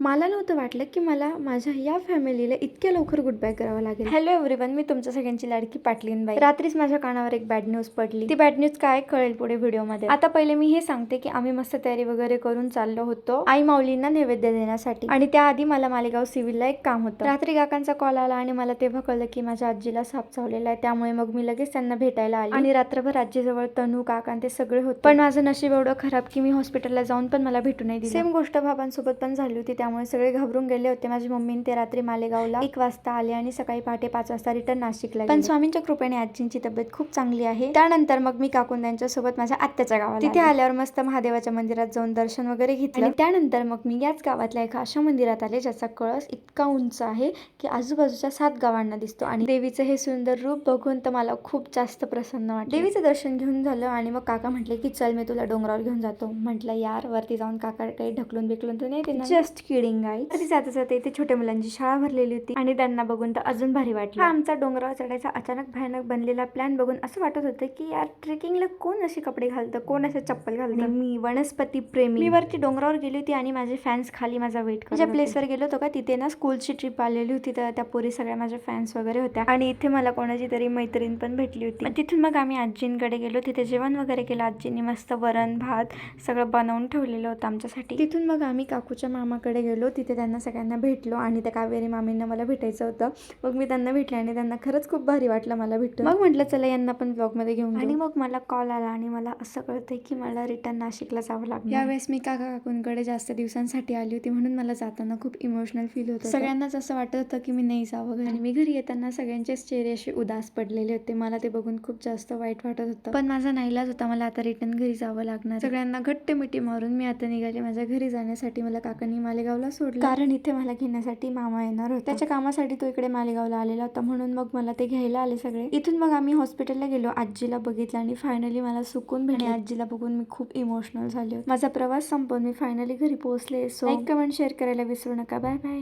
मला नव्हतं वाटलं की मला माझ्या या फॅमिलीला इतक्या लवकर गुड बाय करावं लागेल. हॅलो एव्हरीवन, मी तुमच्या सगळ्यांची लाडकी पाटलीनबाई. रात्रीच माझ्या कानावर एक बॅड न्यूज पडली. ती बॅड न्यूज काय कळेल पुढे व्हिडिओमध्ये. आता पहिले मी हे सांगते की आम्ही मस्त तयारी वगैरे करून चाललो होतो आई माऊलींना नैवेद्य देण्यासाठी, आणि त्याआधी मला मालेगाव सिव्हिलला एक काम होतं. रात्री काकांचा कॉल आला आणि मला तेव्हा कळलं की माझ्या आजीला साप चावलेला आहे. त्यामुळे मग मी लगेच त्यांना भेटायला आली आणि रात्रभर आजीजवळ तनू काका ते सगळे होते. पण माझं नशीब एवढं खराब की मी हॉस्पिटलला जाऊन पण मला भेटू नाही दिलं. सेम गोष्ट बाबांसोबत पण झाली होती, त्यामुळे सगळे घाबरून गेले होते. माझी मम्मी ते रात्री मालेगावला 1 वाजता आले आणि सकाळी पहाटे 5 वाजता रिटर्न नाशिकला गेले. पण स्वामींच्या कृपेने आजींची तब्येत खूप चांगली आहे. त्यानंतर मग मी काकून त्यांच्यासोबत माझ्या आत्याच्या गावाला तिथे आल्यावर मस्त महादेवाच्या मंदिरात जाऊन दर्शन वगैरे घेतलं आणि त्यानंतर मग मी याच गावातल्या एका अशा मंदिरात आले ज्याचा कळस इतका उंच आहे की आजूबाजूच्या 7 गावांना दिसतो. आणि देवीचं हे सुंदर रूप बघून तर मला खूप जास्त प्रसन्न वाटलं. देवीचं दर्शन घेऊन झालं आणि मग काका म्हटले की चल मी तुला डोंगरावर घेऊन जातो. म्हटलं यार वरती जाऊन काका काही ढकलून बिकलून तर नाही, जस्ट किडिंग गाईज. तरी जाता जाता इथे छोट्या मुलांची शाळा भरलेली होती आणि त्यांना बघून तर अजून भारी वाटलं. आमचा डोंगरावर चढायचा अचानक भयानक बनलेला प्लॅन बघून असं वाटत होतं की यार ट्रेकिंगला कोण असे कपडे घालतं, कोण असे चप्पल घालतं. मी वनस्पती प्रेमी. मी वरती डोंगरावर गेली होती आणि माझे फॅन्स खाली माझा वेट करत. ज्या प्लेसवर गेलो होतो का तिथे ना स्कूलची ट्रिप आलेली होती, तर त्या पोरी सगळ्या माझ्या फॅन्स वगैरे होत्या आणि इथे मला कोणाची तरी मैत्रीण पण भेटली होती. तिथून मग आम्ही आजींकडे गेलो, तिथे जेवण वगैरे केलं. आजींनी मस्त वरण भात सगळं बनवून ठेवलेलं होतं आमच्यासाठी. तिथून मग आम्ही काकूच्या मामाकडे गेलो, तिथे त्यांना सगळ्यांना भेटलो आणि त्या कावेरी मामींना मला भेटायचं होतं. मग मी त्यांना भेटले आणि त्यांना खरंच खूप भारी वाटलं मला भेटून. मग म्हटलं चला यांना पण ब्लॉगमध्ये घेऊन. आणि मग मला कॉल आला आणि मला असं कळतंय की मला रिटर्न नाशिकला जावं लागलं. यावेळेस मी काकूंकडे जास्त दिवसांसाठी आली होती म्हणून मला जाताना खूप इमोशनल फील होतं. सगळ्यांनाच असं वाटत होतं की मी नाही जावं आणि मी घरी येताना सगळ्यांचेच चेहरे असे उदास पडलेले होते. मला ते बघून खूप जास्त वाईट वाटत होतं, पण माझा नाईलाज होता. मला आता रिटर्न घरी जावं लागणार. सगळ्यांना घट्ट मिठी मारून मी आता निघाले माझ्या घरी जाण्यासाठी. मला काकांनी मालेगावला सोडलं कारण इथे मला घेण्यासाठी मामा येणार होता. त्याच्या कामासाठी तो इकडे मालेगावला आलेला होता, म्हणून मग मला ते घ्यायला आले सगळे. इथून मग आम्ही हॉस्पिटलला गेलो, आजीला बघितलं आणि फायनली मला सुकून भेटले. आजीला बघून मी खूप इमोशनल झाले. माझा प्रवास संपवून मी फायनली घरी पोहोचले. सो लाईक कमेंट शेअर करायला विसरू नका. Bye bye.